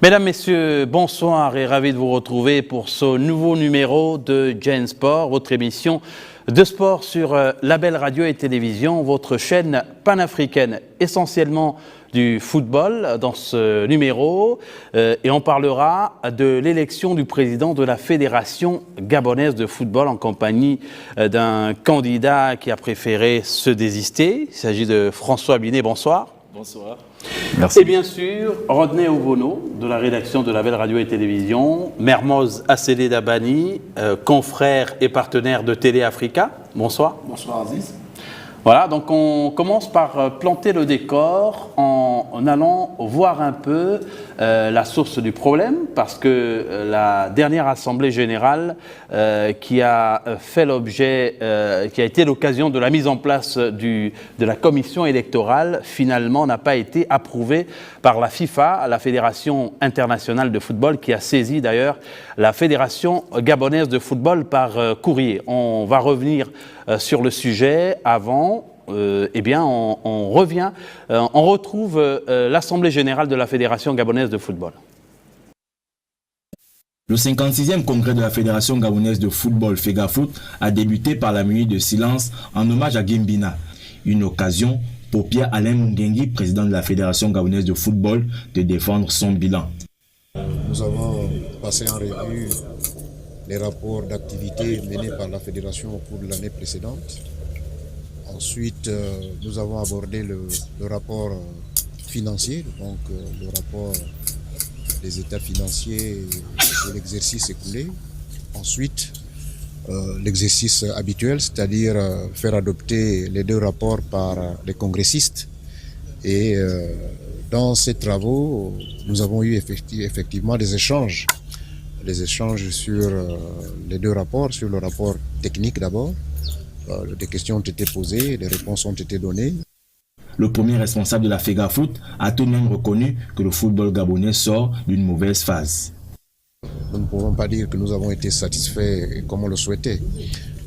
Mesdames, Messieurs, bonsoir et ravi de vous retrouver pour ce nouveau numéro de Gen Sport, votre émission de sport sur Label Radio et Télévision, votre chaîne panafricaine essentiellement du football dans ce numéro. Et on parlera de l'élection du président de la Fédération gabonaise de football en compagnie d'un candidat qui a préféré se désister. Il s'agit de François Binet. Bonsoir. Bonsoir. Merci. Et bien sûr, Rodney Obono, de la rédaction de Label Radio et Télévision, Mermoz Assele Dabani, confrère et partenaire de Télé Africa. Bonsoir. Bonsoir Aziz. Voilà, donc on commence par planter le décor en allant voir un peu la source du problème, parce que la dernière Assemblée Générale qui a fait l'objet, qui a été l'occasion de la mise en place de la commission électorale, finalement n'a pas été approuvée par la FIFA, la Fédération internationale de football, qui a saisi d'ailleurs la Fédération gabonaise de football par courrier. On va revenir sur le sujet. Avant, eh bien, on retrouve l'Assemblée générale de la Fédération gabonaise de football. Le 56e congrès de la Fédération gabonaise de football, FEGAFOOT, a débuté par la minute de silence en hommage à Guimbina. Une occasion pour Pierre-Alain Mungengi, président de la Fédération gabonaise de football, de défendre son bilan. Nous avons passé en revue les rapports d'activité menés par la Fédération au cours de l'année précédente. Ensuite, nous avons abordé le rapport financier, donc le rapport des états financiers de l'exercice écoulé. Ensuite, l'exercice habituel, c'est-à-dire faire adopter les deux rapports par les congressistes. Et dans ces travaux, nous avons eu effectivement des échanges sur les deux rapports, sur le rapport technique d'abord. Des questions ont été posées, des réponses ont été données. Le premier responsable de la FEGAFOOT a tout de même reconnu que le football gabonais sort d'une mauvaise phase. Nous ne pouvons pas dire que nous avons été satisfaits comme on le souhaitait.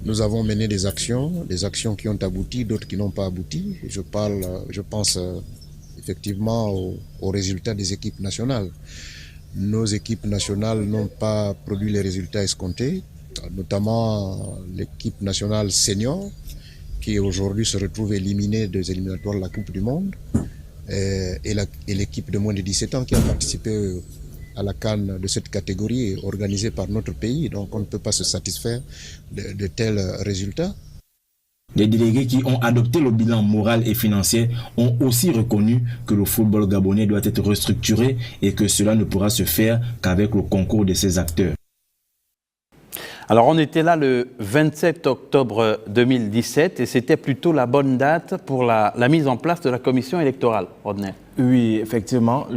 Nous avons mené des actions qui ont abouti, d'autres qui n'ont pas abouti. Je pense effectivement aux résultats des équipes nationales. Nos équipes nationales n'ont pas produit les résultats escomptés, notamment l'équipe nationale senior, qui aujourd'hui se retrouve éliminée des éliminatoires de la Coupe du Monde, et l'équipe de moins de 17 ans qui a participé à la CAN de cette catégorie organisée par notre pays. Donc on ne peut pas se satisfaire de tels résultats. Les délégués qui ont adopté le bilan moral et financier ont aussi reconnu que le football gabonais doit être restructuré et que cela ne pourra se faire qu'avec le concours de ses acteurs. Alors on était là le 27 octobre 2017 et c'était plutôt la bonne date pour la mise en place de la commission électorale, Rodney. Oui, effectivement,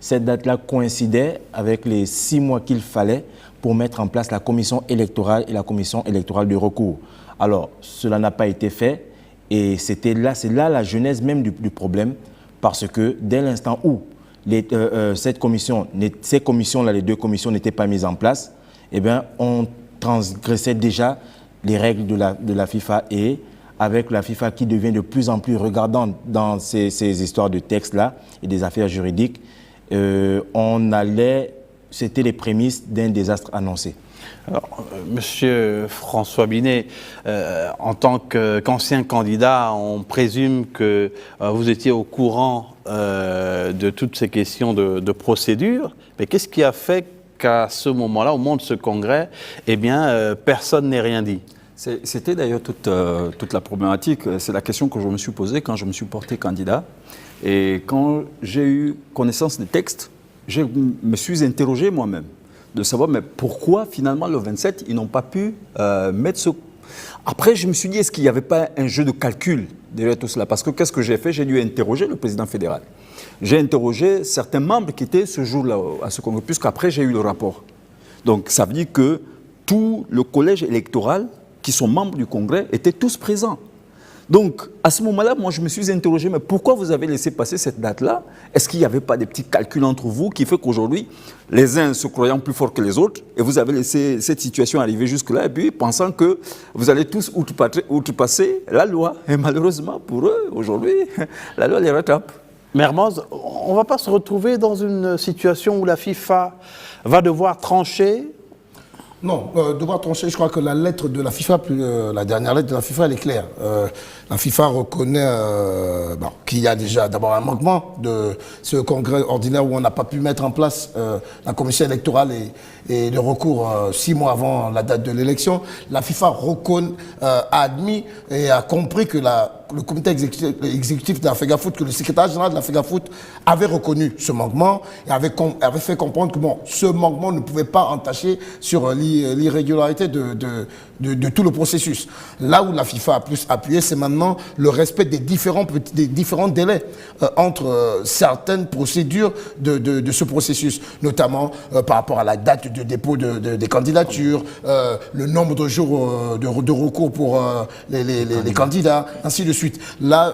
cette date-là coïncidait avec les 6 mois qu'il fallait pour mettre en place la commission électorale et la commission électorale de recours. Alors, cela n'a pas été fait et c'est là la genèse même du problème, parce que dès l'instant où ces commissions-là, les deux commissions n'étaient pas mises en place, eh bien, on transgressait déjà les règles de la FIFA, et avec la FIFA qui devient de plus en plus regardante dans ces histoires de textes-là et des affaires juridiques, c'était les prémices d'un désastre annoncé. Alors, Monsieur François Binet, en tant qu'ancien candidat, on présume que vous étiez au courant de toutes ces questions de procédure, mais qu'est-ce qui a fait qu'à ce moment-là, au moment de ce congrès, eh bien, personne n'ait rien dit? C'était d'ailleurs toute la problématique. C'est la question que je me suis posée quand je me suis porté candidat. Et quand j'ai eu connaissance des textes, je me suis interrogé moi-même de savoir mais pourquoi finalement le 27, ils n'ont pas pu mettre ce... Après, je me suis dit, est-ce qu'il n'y avait pas un jeu de calcul derrière tout cela? Parce que qu'est-ce que j'ai fait? J'ai dû interroger le président fédéral. J'ai interrogé certains membres qui étaient ce jour-là à ce congrès, puisqu'après j'ai eu le rapport. Donc ça veut dire que tout le collège électoral qui sont membres du congrès étaient tous présents. Donc à ce moment-là, moi je me suis interrogé, mais pourquoi vous avez laissé passer cette date-là? Est-ce qu'il n'y avait pas des petits calculs entre vous qui fait qu'aujourd'hui, les uns se croyant plus forts que les autres, et vous avez laissé cette situation arriver jusque-là, et puis pensant que vous allez tous outrepasser la loi. Et malheureusement pour eux, aujourd'hui, la loi les rattrape. Mermoz, on ne va pas se retrouver dans une situation où la FIFA va devoir trancher? Non, devoir trancher, je crois que la lettre de la FIFA, la dernière lettre de la FIFA, elle est claire. La FIFA reconnaît qu'il y a déjà d'abord un manquement de ce congrès ordinaire où on n'a pas pu mettre en place la commission électorale et le recours 6 mois avant la date de l'élection. La FIFA a admis et a compris que le comité exécutif de la FEGAFOOT, que le secrétaire général de la FEGAFOOT avait reconnu ce manquement et avait fait comprendre que ce manquement ne pouvait pas entacher sur l'irrégularité de tout le processus. Là où la FIFA a plus appuyé, c'est maintenant le respect des différents délais entre certaines procédures de ce processus, notamment par rapport à la date de dépôt des candidatures, le nombre de jours de recours pour les candidats, ainsi de suite. Là,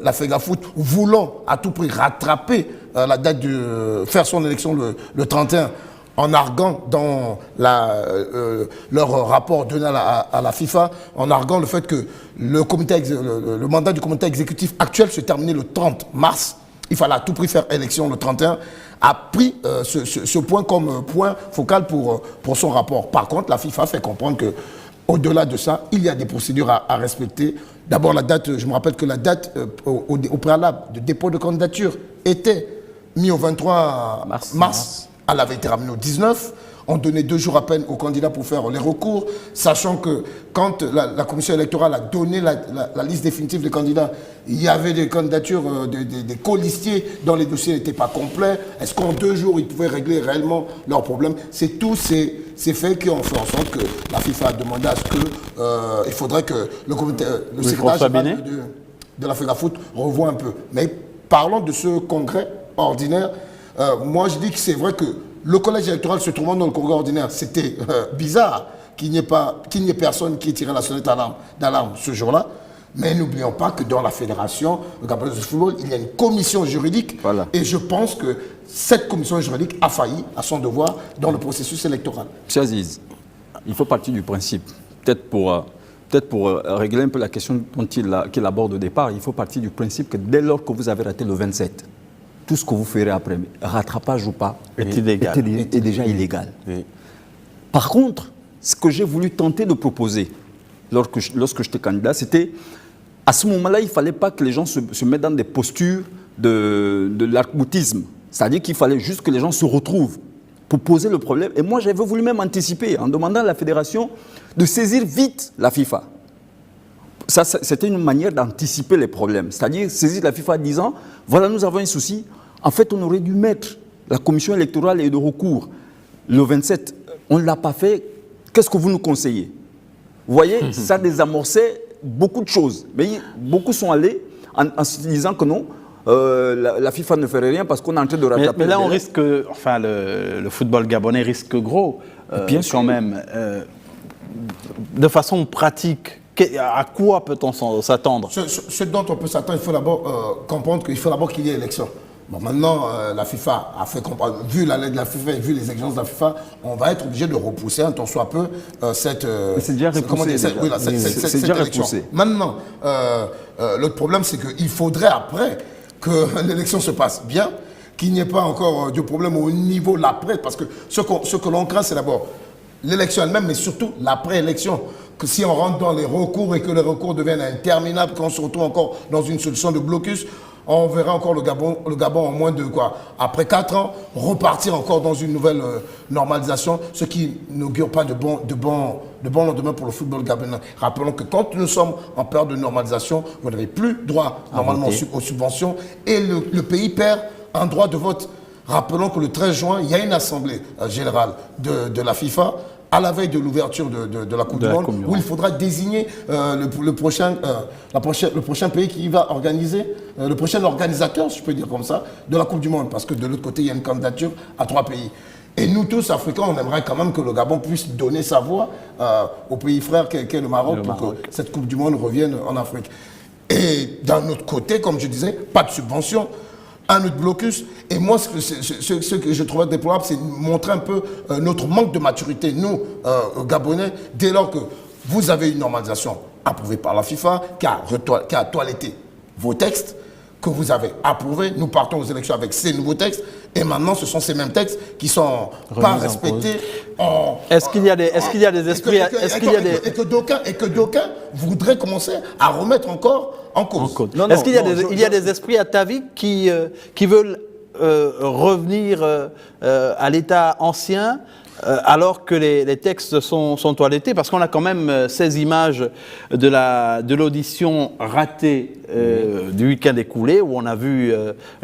la FEGAFOOT, voulant à tout prix rattraper la date de faire son élection le 31, en arguant dans leur rapport donné à la FIFA, en arguant le fait que le mandat du comité exécutif actuel se terminait le 30 mars, il fallait à tout prix faire élection le 31, a pris ce point comme point focal pour son rapport. Par contre, la FIFA fait comprendre que au-delà de ça, il y a des procédures à respecter. D'abord, la date, je me rappelle que la date au préalable de dépôt de candidature était mise au 23 mars. Elle avait été ramenée au 19. On donnait 2 jours à peine aux candidats pour faire les recours, sachant que quand la commission électorale a donné la liste définitive des candidats, il y avait des candidatures, des co-listiers dont les dossiers n'étaient pas complets. Est-ce qu'en 2 jours, ils pouvaient régler réellement leurs problèmes? C'est tous ces faits qui ont fait en sorte que la FIFA a demandé à ce que il faudrait que le secrétaire général de la FEGAFOOT revoie un peu. Mais parlons de ce congrès ordinaire. Moi, je dis que c'est vrai que le collège électoral se trouvant dans le congrès ordinaire, c'était bizarre qu'il n'y ait personne qui ait tiré la sonnette d'alarme ce jour-là. Mais n'oublions pas que dans la fédération gabonaise de football, il y a une commission juridique. Voilà. Et je pense que cette commission juridique a failli à son devoir dans le processus électoral. M. Aziz, il faut partir du principe, peut-être pour régler un peu la question qu'il aborde au départ, il faut partir du principe que dès lors que vous avez raté le 27, tout ce que vous ferez après, rattrapage ou pas, est déjà illégal. Oui. Par contre, ce que j'ai voulu tenter de proposer lorsque j'étais candidat, c'était, à ce moment-là, il ne fallait pas que les gens se mettent dans des postures de l'arc-boutisme. C'est-à-dire qu'il fallait juste que les gens se retrouvent pour poser le problème. Et moi, j'avais voulu même anticiper en demandant à la fédération de saisir vite la FIFA. Ça, c'était une manière d'anticiper les problèmes. C'est-à-dire saisir la FIFA en disant, voilà, nous avons un souci. En fait, on aurait dû mettre la commission électorale et de recours le 27. On ne l'a pas fait. Qu'est-ce que vous nous conseillez? Vous voyez, ça désamorçait beaucoup de choses. Mais beaucoup sont allés en se disant que non, la FIFA ne ferait rien parce qu'on est en train de rattraper. Mais là, on risque, enfin, le football gabonais risque gros, bien quand même. De façon pratique, à quoi peut-on s'attendre? Ce dont on peut s'attendre, il faut d'abord comprendre qu'il faut d'abord qu'il y ait élection. Bon, maintenant, la FIFA a fait comprendre, vu la lettre de la FIFA et vu les exigences de la FIFA, on va être obligé de repousser un tant soit peu cette élection. Maintenant, l'autre problème, c'est qu'il faudrait après que l'élection se passe bien, qu'il n'y ait pas encore de problème au niveau de l'après, parce que ce que l'on craint, c'est d'abord l'élection elle-même, mais surtout l'après-élection. Que si on rentre dans les recours et que les recours deviennent interminables, qu'on se retrouve encore dans une solution de blocus, on verra encore le Gabon en moins de quoi, après 4 ans, repartir encore dans une nouvelle normalisation, ce qui n'augure pas de bons lendemains pour le football gabonais. Rappelons que quand nous sommes en période de normalisation, vous n'avez plus droit normalement aux subventions et le pays perd un droit de vote. Rappelons que le 13 juin, il y a une assemblée générale de la FIFA à la veille de l'ouverture de la Coupe du Monde, où il faudra désigner le prochain pays qui va organiser, le prochain organisateur, si je peux dire comme ça, de la Coupe du Monde. Parce que de l'autre côté, il y a une candidature à 3 pays. Et nous tous, Africains, on aimerait quand même que le Gabon puisse donner sa voix au pays frère qu'est le Maroc pour que cette Coupe du Monde revienne en Afrique. Et d'un autre côté, comme je disais, pas de subvention. Un autre blocus. Et moi, ce que je trouvais déplorable, c'est montrer un peu notre manque de maturité, nous, Gabonais, dès lors que vous avez une normalisation approuvée par la FIFA, qui a toiletté vos textes, que vous avez approuvés. Nous partons aux élections avec ces nouveaux textes. Et maintenant, ce sont ces mêmes textes qui ne sont pas respectés. Est-ce qu'il y a des esprits... Et que d'aucuns voudraient commencer à remettre encore en cause. Est-ce qu'il y a des esprits ataviques qui veulent revenir à l'état ancien alors que les textes sont toilettés? Parce qu'on a quand même ces images de l'audition ratée du week-end écoulé, où on a vu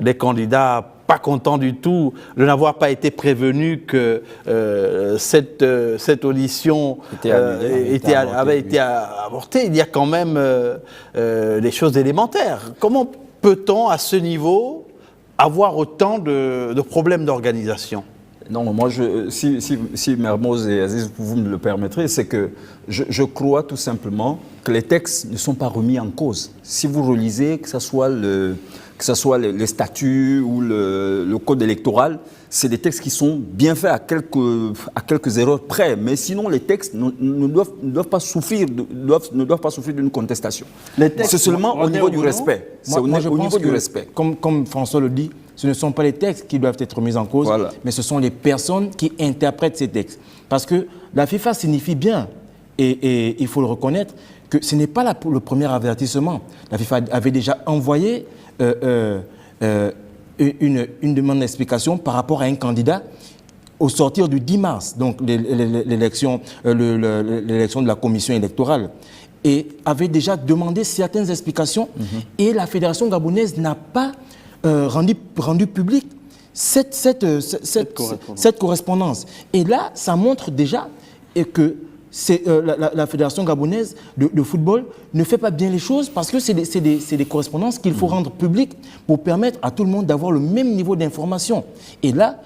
des candidats pas contents du tout de n'avoir pas été prévenus que cette audition avait été avortée. Il y a quand même des choses élémentaires. Comment peut-on, à ce niveau, avoir autant de problèmes d'organisation? Non, moi, si Mermoz et Aziz, vous me le permettrez, c'est que je crois tout simplement que les textes ne sont pas remis en cause. Si vous relisez, que ce soit les statuts ou le code électoral, c'est des textes qui sont bien faits à quelques erreurs près. Mais sinon, les textes ne doivent pas souffrir d'une contestation. C'est seulement au niveau du respect. C'est au niveau du respect. Comme François le dit, ce ne sont pas les textes qui doivent être mis en cause, mais ce sont les personnes qui interprètent ces textes. Parce que la FIFA signifie bien, et il faut le reconnaître, que ce n'est pas le premier avertissement. La FIFA avait déjà envoyé une demande d'explication par rapport à un candidat au sortir du 10 mars, donc l'élection de la commission électorale, et avait déjà demandé certaines explications, et la fédération gabonaise n'a pas rendu public cette correspondance. Et là, ça montre déjà que la fédération gabonaise de football ne fait pas bien les choses, parce que c'est des correspondances qu'il faut rendre publiques pour permettre à tout le monde d'avoir le même niveau d'information. Et là,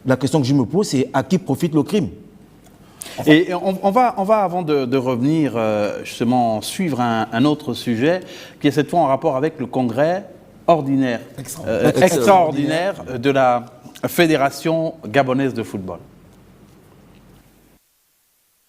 la question que je me pose, c'est à qui profite le crime? Et on va, avant de revenir, justement, suivre un autre sujet, qui est cette fois en rapport avec le congrès extraordinaire de la Fédération gabonaise de football.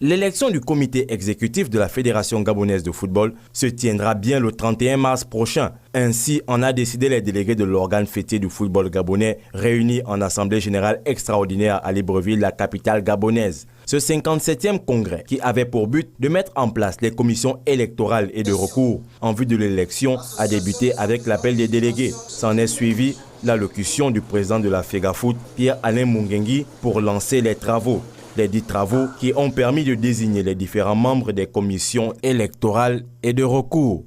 L'élection du comité exécutif de la Fédération gabonaise de football se tiendra bien le 31 mars prochain. Ainsi en a décidé les délégués de l'organe fêtier du football gabonais réunis en assemblée générale extraordinaire à Libreville, la capitale gabonaise. Ce 57e congrès, qui avait pour but de mettre en place les commissions électorales et de recours en vue de l'élection, a débuté avec l'appel des délégués. S'en est suivi l'allocution du président de la FEGAFOOT, Pierre-Alain Mungengi, pour lancer les travaux. Les 10 travaux qui ont permis de désigner les différents membres des commissions électorales et de recours.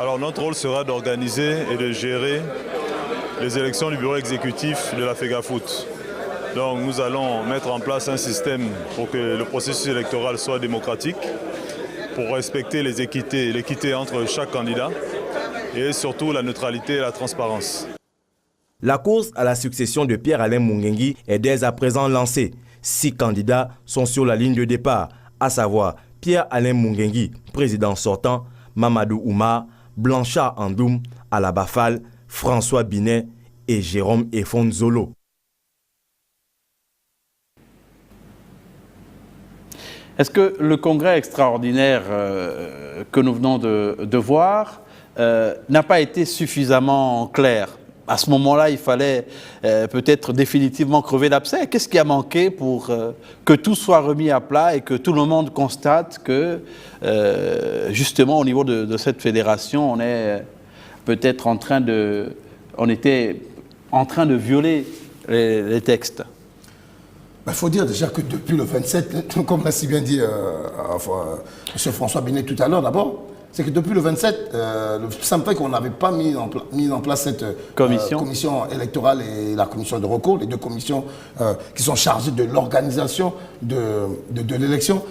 Alors notre rôle sera d'organiser et de gérer les élections du bureau exécutif de la FEGAFOOT. Donc nous allons mettre en place un système pour que le processus électoral soit démocratique, pour respecter l'équité entre chaque candidat et surtout la neutralité et la transparence. La course à la succession de Pierre-Alain Mungengi est dès à présent lancée. 6 candidats sont sur la ligne de départ, à savoir Pierre-Alain Mungengi, président sortant, Mamadou Oumar, Blanchard Andoum, Alabafal, François Binet et Jérôme Efonzolo. Est-ce que le congrès extraordinaire que nous venons de voir n'a pas été suffisamment clair? À ce moment-là, il fallait peut-être définitivement crever l'abcès. Qu'est-ce qui a manqué pour que tout soit remis à plat et que tout le monde constate que, justement, au niveau de cette fédération, on est peut-être on était en train de violer les textes? Il faut dire déjà que depuis le 27, comme l'a si bien dit M. François Binet tout à l'heure d'abord, c'est que depuis le 27, le simple fait qu'on n'avait pas mis en place cette commission électorale et la commission de recours, les 2 commissions qui sont chargées de l'organisation de l'élection,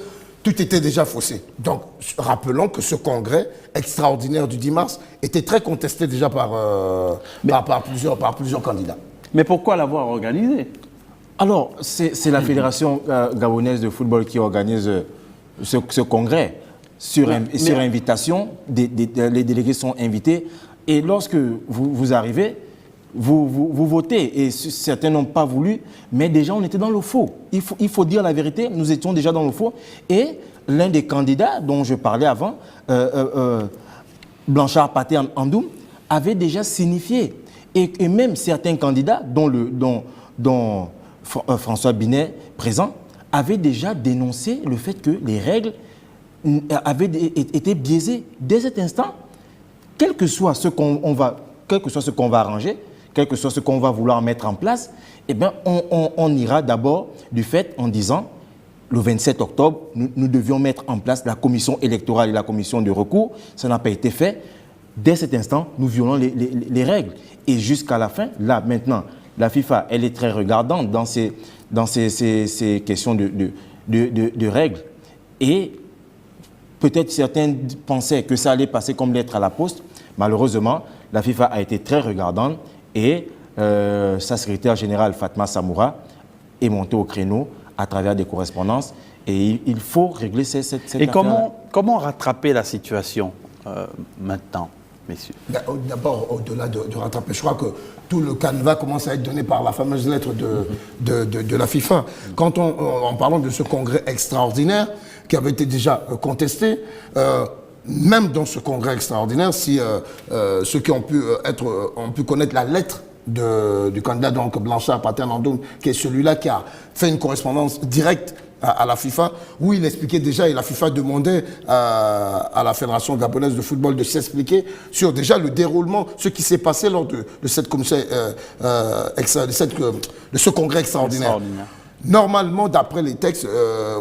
tout était déjà faussé. Donc, rappelons que ce congrès extraordinaire du 10 mars était très contesté déjà par plusieurs candidats. Mais pourquoi l'avoir organisé? Alors, c'est la Fédération gabonaise de football qui organise ce congrès. Sur invitation, les délégués sont invités. Et lorsque vous arrivez, vous votez. Et certains n'ont pas voulu, mais déjà on était dans le faux. Il faut dire la vérité, nous étions déjà dans le faux. Et l'un des candidats dont je parlais avant, Blanchard Paté Andoum, avait déjà signifié. Et même certains candidats, dont François Binet, présent, avaient déjà dénoncé le fait que les règles avaient été biaisées. Dès cet instant, quel que soit ce qu'on va arranger, quel que soit ce qu'on va vouloir mettre en place, eh bien, on ira d'abord du fait en disant, le 27 octobre, nous devions mettre en place la commission électorale et la commission de recours. Ça n'a pas été fait. Dès cet instant, nous violons les règles. Et jusqu'à la fin, là, maintenant, la FIFA, elle est très regardante dans ces questions de règles. Et peut-être certains pensaient que ça allait passer comme lettre à la poste. Malheureusement, la FIFA a été très regardante et sa secrétaire générale, Fatma Samoura, est montée au créneau à travers des correspondances. Et il faut régler cette affaire. Et comment rattraper la situation maintenant, messieurs? D'abord, au-delà de rattraper, je crois que tout le canevas commence à être donné par la fameuse lettre de la FIFA. Quand en parlant de ce congrès extraordinaire qui avait été déjà contesté, même dans ce congrès extraordinaire, si ceux qui ont pu connaître la lettre du candidat donc Blanchard Paterne Andoum, qui est celui-là qui a fait une correspondance directe à la FIFA, où il expliquait déjà, et la FIFA demandait à la Fédération gabonaise de football de s'expliquer sur déjà le déroulement, ce qui s'est passé lors de cette commission, de ce congrès extraordinaire. Normalement, d'après les textes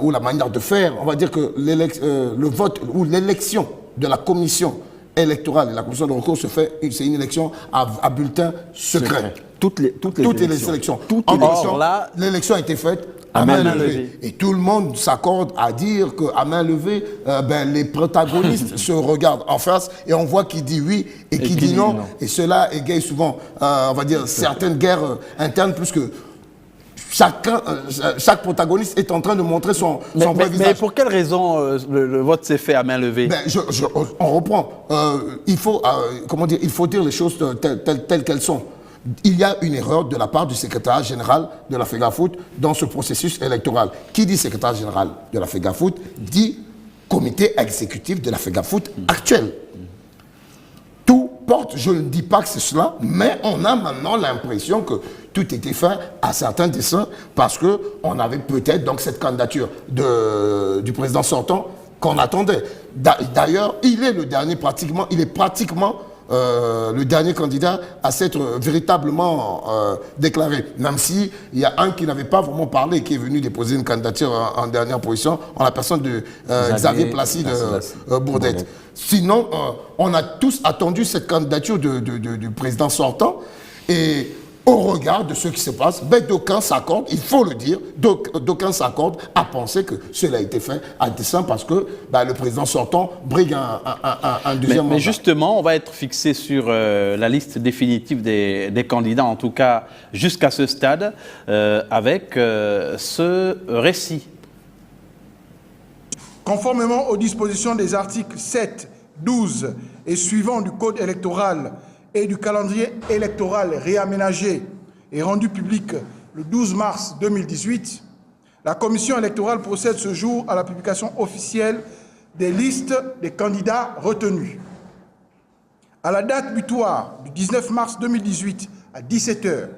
ou la manière de faire, on va dire que le vote ou l'élection de la commission électorale et la commission de recours se fait, c'est une élection à bulletin secret. Toutes les élections. L'élection a été faite à main levée. Et tout le monde s'accorde à dire qu'à main levée, les protagonistes se regardent en face et on voit qui dit oui et qui dit non. Et cela égaye souvent, on va dire, certaines guerres internes, plus que chaque protagoniste est en train de montrer son vrai visage. Mais pour quelle raison le vote s'est fait à main levée? On reprend. Il faut dire les choses telles qu'elles sont. Il y a une erreur de la part du secrétaire général de la FEGAFOOT dans ce processus électoral. Qui dit secrétaire général de la FEGAFOOT dit comité exécutif de la FEGAFOOT actuel. Tout porte, je ne dis pas que c'est cela, mais on a maintenant l'impression que tout était fait à certains desseins parce qu'on avait peut-être donc cette candidature du président sortant qu'on attendait. D'ailleurs, il est pratiquement le dernier candidat à s'être véritablement déclaré. Même s'il y a un qui n'avait pas vraiment parlé, qui est venu déposer une candidature en dernière position, en la personne de Xavier Placide Bourdette. Sinon, on a tous attendu cette candidature du président sortant. Et au regard de ce qui se passe, d'aucuns s'accordent, il faut le dire, d'aucuns s'accordent à penser que cela a été fait à dessein parce que le président sortant brigue un deuxième mandat. Mais justement, on va être fixé sur la liste définitive des candidats, en tout cas jusqu'à ce stade, avec ce récit. Conformément aux dispositions des articles 7, 12 et suivants du Code électoral et du calendrier électoral réaménagé et rendu public le 12 mars 2018, la Commission électorale procède ce jour à la publication officielle des listes des candidats retenus. À la date butoir du 19 mars 2018 à 17 h,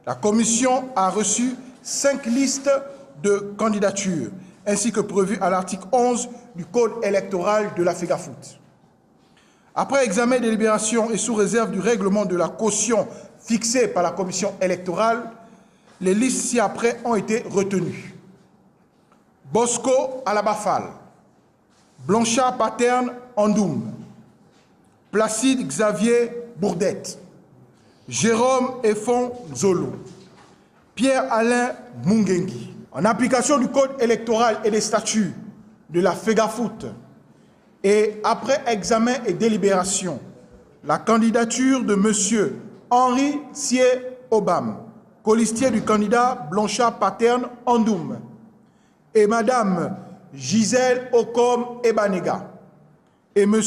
la Commission a reçu 5 listes de candidatures, ainsi que prévu à l'article 11 du Code électoral de la FEGAFOOT. Après examen et délibération et sous réserve du règlement de la caution fixée par la commission électorale, les listes ci-après ont été retenues. Bosco Alabafal, Blanchard Paterne Andoum, Placide Xavier Bourdette, Jérôme Efon Zolo, Pierre-Alain Mungengi. En application du Code électoral et des statuts de la FEGAFOOT, et après examen et délibération, la candidature de M. Henri Thier Obam, colistier du candidat Blanchard Paterne Andoum, et Mme Gisèle Okom Ebanega, et M.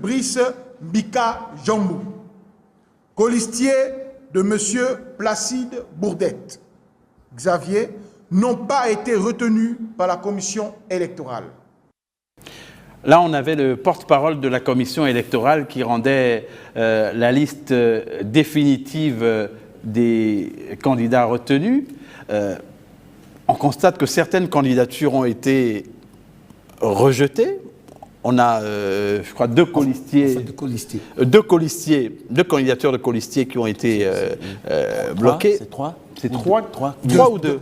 Brice Bika Jambou, colistier de M. Placide Bourdette, Xavier, n'ont pas été retenus par la commission électorale. Là, on avait le porte-parole de la commission électorale qui rendait la liste définitive des candidats retenus. On constate que certaines candidatures ont été rejetées. On a, je crois, deux candidatures de colistiers qui ont été bloquées. C'est trois. C'est trois ou deux.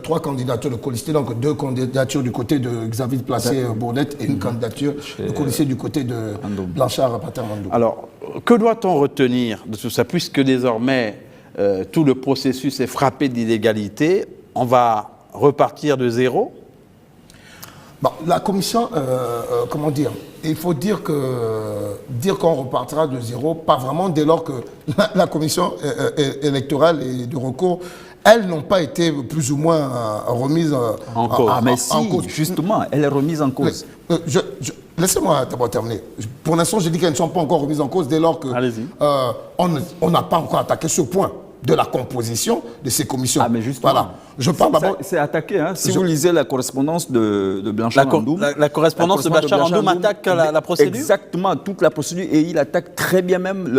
Trois candidatures de colistiers, donc deux candidatures du côté de Xavier Placé-Bourdette et une candidature de colistier du côté de Blanchard Patermandou. Alors, que doit-on retenir de tout ça, puisque désormais tout le processus est frappé d'illégalité? On va repartir de zéro? Bon, la commission, comment dire, il faut dire qu'on repartira de zéro, pas vraiment dès lors que la commission électorale et du recours, elles n'ont pas été plus ou moins remises en cause. Mais si, en cause. justement, elle est remise en cause. Laissez-moi d'abord terminer. Pour l'instant, je dis qu'elles ne sont pas encore remises en cause dès lors que on n'a pas encore attaqué ce point de la composition de ces commissions. Ah, mais justement, voilà. Je parle d'abord. C'est attaqué. Hein. Si vous lisez la correspondance de Blanchard Andoum, la correspondance de Blanchard Andoum attaque la procédure. Exactement, toute la procédure. Et il attaque très bien même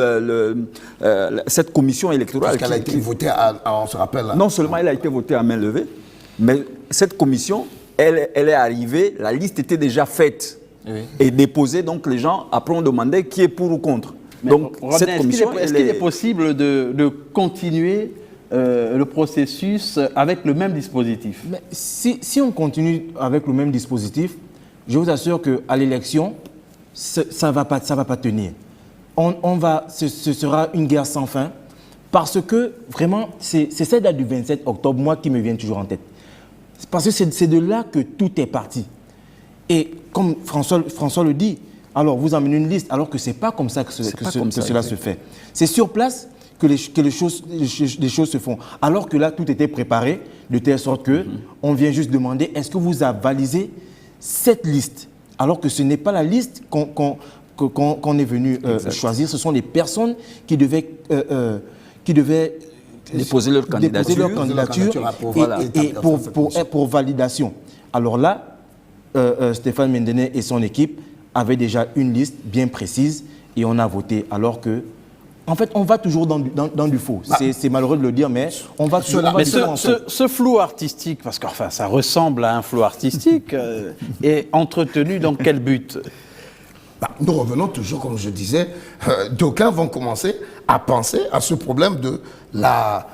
cette commission électorale. Parce qu'elle a été votée, on se rappelle. Non seulement elle a été votée à main levée, mais cette commission, elle est arrivée, la liste était déjà faite et déposée. Donc les gens, après, ont demandé qui est pour ou contre. Mais donc, cette commission, est-ce qu'il est possible de continuer le processus avec le même dispositif? Mais si on continue avec le même dispositif, je vous assure qu'à l'élection, ça va pas tenir. Ce sera une guerre sans fin, parce que vraiment, c'est cette date du 27 octobre, moi, qui me vient toujours en tête. Parce que c'est de là que tout est parti. Et comme François le dit, alors vous amenez une liste, alors que ce n'est pas comme ça que cela se fait. C'est sur place que les choses se font. Alors que là, tout était préparé, de telle sorte qu'on vient juste demander, est-ce que vous avalisez cette liste? Alors que ce n'est pas la liste qu'on est venu choisir, ce sont les personnes qui devaient déposer leur candidature, pour validation. Alors là, Stéphane Mendenet et son équipe avaient déjà une liste bien précise et on a voté. Alors que, en fait, on va toujours dans du faux. C'est malheureux de le dire, mais on va toujours dans du faux. Ce flou artistique, parce qu'enfin, ça ressemble à un flou artistique, est entretenu dans quel but? Nous revenons toujours, comme je disais, d'aucuns vont commencer à penser à ce problème de la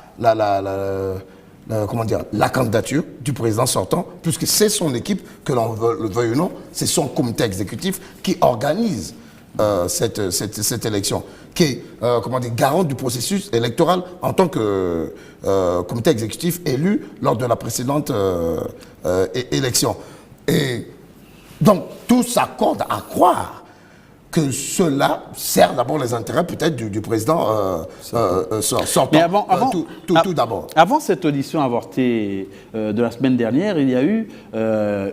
candidature du président sortant, puisque c'est son équipe, que l'on le veuille ou non, c'est son comité exécutif qui organise cette élection, qui est garant du processus électoral en tant que comité exécutif élu lors de la précédente élection. Et donc, tout s'accorde à croire que cela sert d'abord les intérêts peut-être du président sortant. Mais tout d'abord. Avant cette audition avortée de la semaine dernière, il y a eu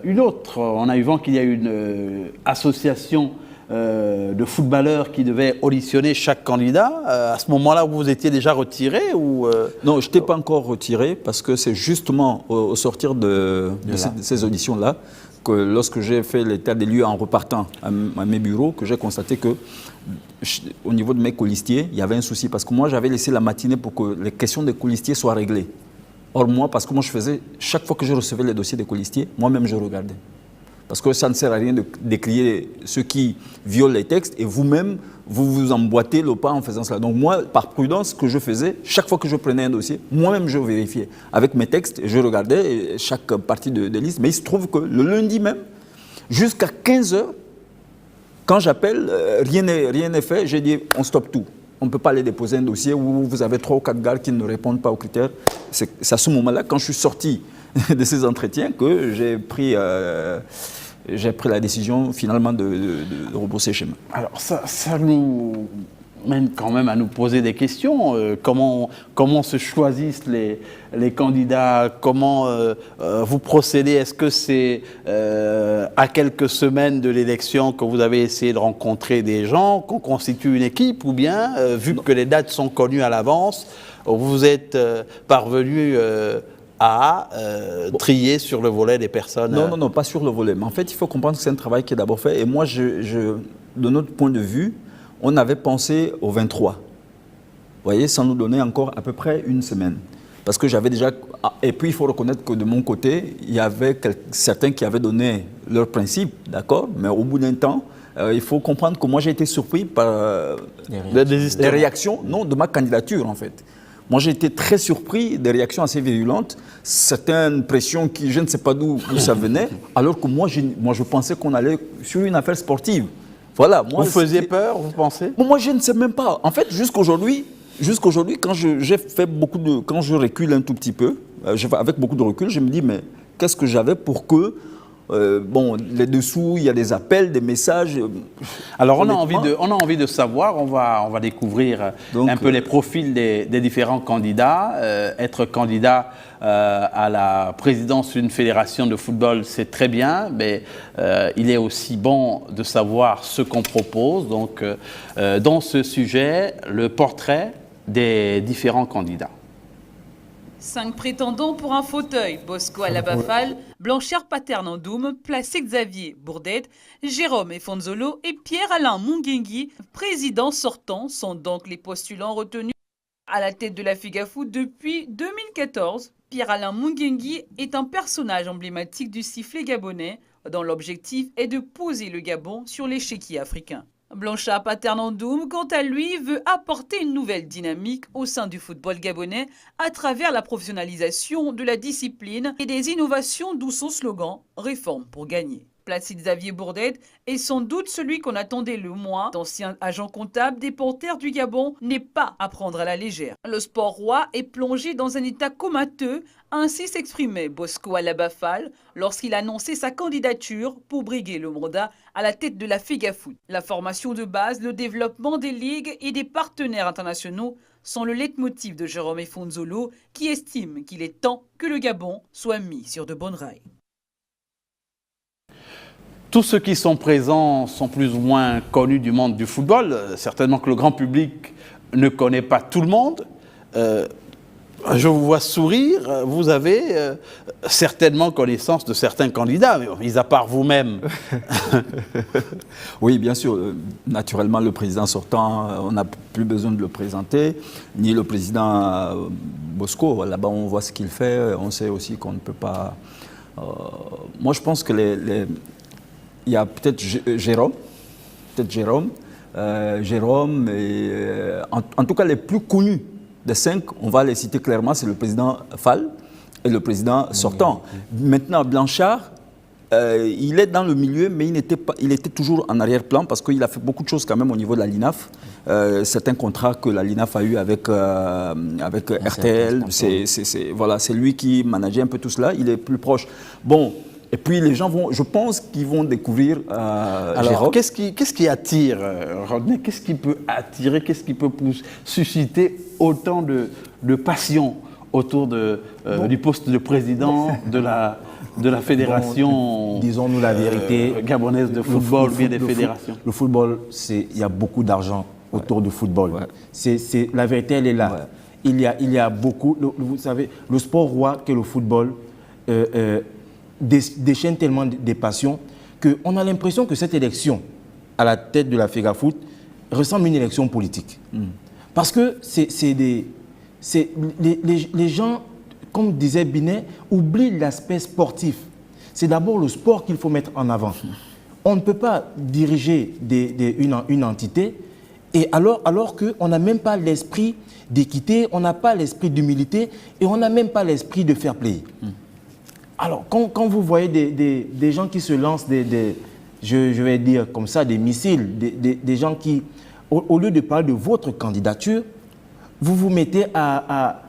une autre. On a eu vent qu'il y a eu une association de footballeurs qui devait auditionner chaque candidat. À ce moment-là, vous étiez déjà retiré ou Non, je n'étais pas encore retiré parce que c'est justement au sortir de ces auditions-là que lorsque j'ai fait l'état des lieux en repartant à mes bureaux, que j'ai constaté que au niveau de mes colistiers, il y avait un souci parce que moi j'avais laissé la matinée pour que les questions des colistiers soient réglées. Or moi, parce que moi je faisais, chaque fois que je recevais les dossiers des colistiers, moi-même je regardais. Parce que ça ne sert à rien de décrier ceux qui violent les textes et vous-même, vous vous emboîtez le pas en faisant cela. Donc moi, par prudence, ce que je faisais, chaque fois que je prenais un dossier, moi-même je vérifiais. Avec mes textes, je regardais chaque partie de liste. Mais il se trouve que le lundi même, jusqu'à 15h, quand j'appelle, rien n'est fait, j'ai dit on stoppe tout. On ne peut pas aller déposer un dossier où vous avez 3 ou 4 gars qui ne répondent pas aux critères. C'est à ce moment-là, quand je suis sorti de ces entretiens, que j'ai pris la décision finalement de rebrousser chemin. Alors ça nous mène quand même à nous poser des questions. Comment se choisissent les candidats? Comment vous procédez? Est-ce que c'est à quelques semaines de l'élection que vous avez essayé de rencontrer des gens, qu'on constitue une équipe, ou bien, vu que les dates sont connues à l'avance, vous êtes parvenu à trier sur le volet des personnes. Non, pas sur le volet. Mais en fait, il faut comprendre que c'est un travail qui est d'abord fait. Et moi, de notre point de vue, on avait pensé au 23. Vous voyez, sans nous donner encore à peu près une semaine. Parce que j'avais déjà... Et puis, il faut reconnaître que de mon côté, il y avait certains qui avaient donné leurs principes, d'accord? Mais au bout d'un temps, il faut comprendre que moi, j'ai été surpris par les réactions de ma candidature, en fait. Moi, j'ai été très surpris des réactions assez virulentes, certaines pressions qui, je ne sais pas d'où ça venait, alors que moi, je pensais qu'on allait sur une affaire sportive. Voilà. Moi, vous faisiez peur, vous pensez? Moi, je ne sais même pas. En fait, jusqu'aujourd'hui, quand quand je recule un tout petit peu, avec beaucoup de recul, je me dis, mais qu'est-ce que j'avais pour que... les dessous, il y a des appels, des messages. Alors, on a envie de savoir, on va découvrir un peu les profils des différents candidats. Être candidat à la présidence d'une fédération de football, c'est très bien, mais il est aussi bon de savoir ce qu'on propose. Donc, dans ce sujet, le portrait des différents candidats. 5 prétendants pour un fauteuil. Bosco Alabafal, Blanchard Paternandoum, Placé Xavier Bourdet, Jérôme Efonzolo et Pierre-Alain Mungengi, président sortant, sont donc les postulants retenus à la tête de la FEGAFOOT depuis 2014. Pierre-Alain Mungengi est un personnage emblématique du sifflet gabonais, dont l'objectif est de poser le Gabon sur l'échiquier africain. Blanchard Paternandoum, quant à lui, veut apporter une nouvelle dynamique au sein du football gabonais à travers la professionnalisation de la discipline et des innovations, d'où son slogan « Réforme pour gagner ». Placide Xavier Bourdet est sans doute celui qu'on attendait le moins. D'ancien agent comptable des Panthères du Gabon n'est pas à prendre à la légère. Le sport roi est plongé dans un état comateux, ainsi s'exprimait Bosco Alabafal lorsqu'il annonçait sa candidature pour briguer le mandat à la tête de la FEGAFOOT. La formation de base, le développement des ligues et des partenaires internationaux sont le leitmotiv de Jérôme Efonzolo, qui estime qu'il est temps que le Gabon soit mis sur de bonnes rails. Tous ceux qui sont présents sont plus ou moins connus du monde du football. Certainement que le grand public ne connaît pas tout le monde. Je vous vois sourire. Vous avez certainement connaissance de certains candidats, mis à part vous-même. Oui, bien sûr. Naturellement, le président sortant, on n'a plus besoin de le présenter, ni le président Bosco. Là-bas, on voit ce qu'il fait. On sait aussi qu'on ne peut pas... Moi, je pense que il y a peut-être Jérôme, et, en tout cas les plus connus des 5, on va les citer clairement, c'est le président Fall et le président sortant. Maintenant, Blanchard, il est dans le milieu, mais il était toujours en arrière-plan parce qu'il a fait beaucoup de choses quand même au niveau de la LINAF. Certains contrats que la LINAF a eu avec RTL, c'est lui qui manageait un peu tout cela, il est plus proche. Bon. Et puis les gens je pense qu'ils vont découvrir Alors, qu'est-ce qui attire, Rodney? Qu'est-ce qui peut attirer, qu'est-ce qui peut susciter autant de passion autour du poste de président de la fédération, disons-nous la vérité, gabonaise de football, bien des fédérations? Le football, il y a beaucoup d'argent autour du football. Ouais. La vérité, elle est là. Ouais. Il y a beaucoup, vous savez, le sport roi que le football déchaîne tellement des passions qu'on a l'impression que cette élection à la tête de la FEGAFOOT ressemble à une élection politique. Parce que les gens, comme disait Binet, oublient l'aspect sportif. C'est d'abord le sport qu'il faut mettre en avant. On ne peut pas diriger une entité et alors qu'on n'a même pas l'esprit d'équité, on n'a pas l'esprit d'humilité et on n'a même pas l'esprit de fair play. Alors, quand vous voyez des gens qui se lancent je vais dire comme ça, des missiles, des gens qui, au lieu de parler de votre candidature, vous vous mettez à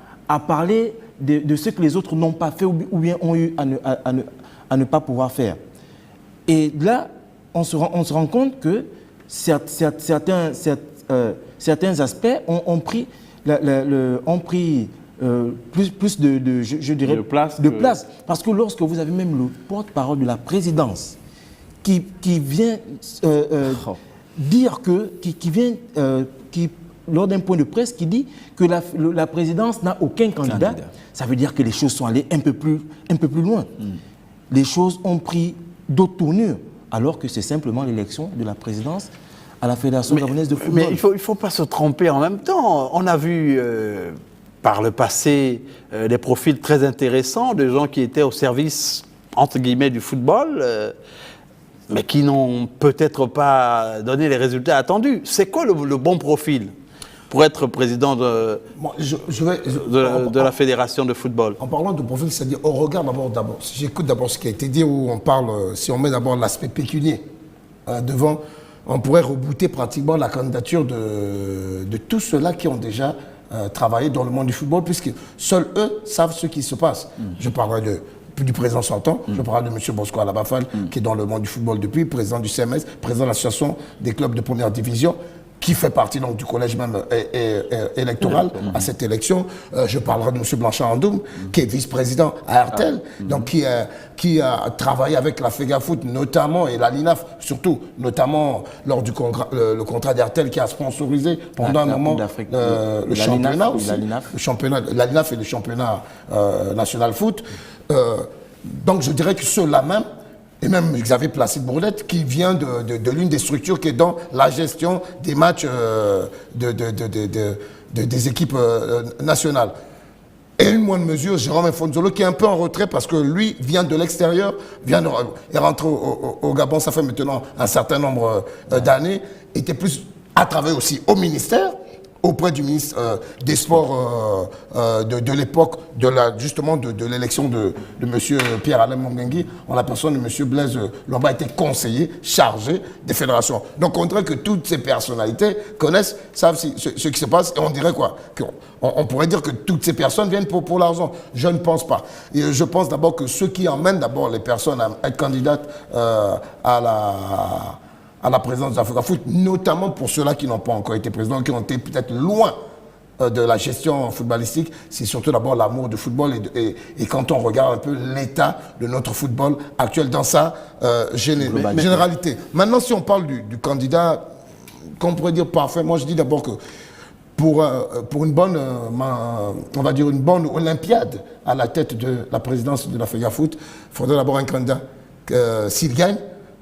parler de ce que les autres n'ont pas fait ou bien ont eu à ne pas pouvoir faire. Et là, on se rend compte que certains aspects ont pris plus de place. Parce que lorsque vous avez même le porte-parole de la présidence qui vient dire qui lors d'un point de presse qui dit que la présidence n'a aucun candidat. Ça veut dire que les choses sont allées un peu plus loin. Les choses ont pris d'autres tournures, alors que c'est simplement l'élection de la présidence à la Fédération gabonaise de football. Mais il faut pas se tromper en même temps. On a vu par le passé des profils très intéressants de gens qui étaient au service, entre guillemets, du football, mais qui n'ont peut-être pas donné les résultats attendus. C'est quoi le bon profil pour être président de la Fédération de football? En parlant de profil, c'est-à-dire, on regarde d'abord, si j'écoute d'abord ce qui a été dit, où on parle, si on met d'abord l'aspect pécunier devant, on pourrait rebooter pratiquement la candidature de tous ceux-là qui ont déjà travaillé dans le monde du football, puisque seuls eux savent ce qui se passe. Je parlerai du président sortant, je parlerai de M. Bosco Alabafal, qui est dans le monde du football depuis, président du CMS, président de l'association des clubs de première division, qui fait partie donc, du collège même électoral à cette élection. Je parlerai de M. Blanchard Andoum, qui est vice-président à RTL, donc qui a travaillé avec la FEGAFOOT notamment, et la LINAF surtout, notamment lors du le contrat d'RTL qui a sponsorisé pendant un moment le championnat aussi, la LINAF et le championnat national foot. Donc je dirais que ceux-là même, et même Xavier Placide Bourdette, qui vient de l'une des structures qui est dans la gestion des matchs des équipes nationales. Et une moindre mesure, Jérôme Efonzolo, qui est un peu en retrait parce que lui vient de l'extérieur, est rentré au Gabon, ça fait maintenant un certain nombre d'années, était plus à travailler aussi au ministère, auprès du ministre des Sports de l'époque, justement de l'élection de M. Pierre-Alain Mongengi, en la personne de M. Blaise Lomba, était conseiller chargé des fédérations. Donc on dirait que toutes ces personnalités connaissent, savent ce qui se passe, et on dirait quoi? On pourrait dire que toutes ces personnes viennent pour l'argent. Je ne pense pas. Et je pense d'abord que ceux qui emmènent d'abord les personnes à être candidates à la présidence d'Africa Foot, notamment pour ceux-là qui n'ont pas encore été présidents, qui ont été peut-être loin de la gestion footballistique, c'est surtout d'abord l'amour du football et quand on regarde un peu l'état de notre football actuel dans sa généralité. Maintenant, si on parle du candidat, qu'on pourrait dire parfait, moi je dis d'abord que pour une bonne, on va dire une bonne Olympiade à la tête de la présidence de la FEGAFOOT, il faudrait d'abord un candidat, s'il gagne,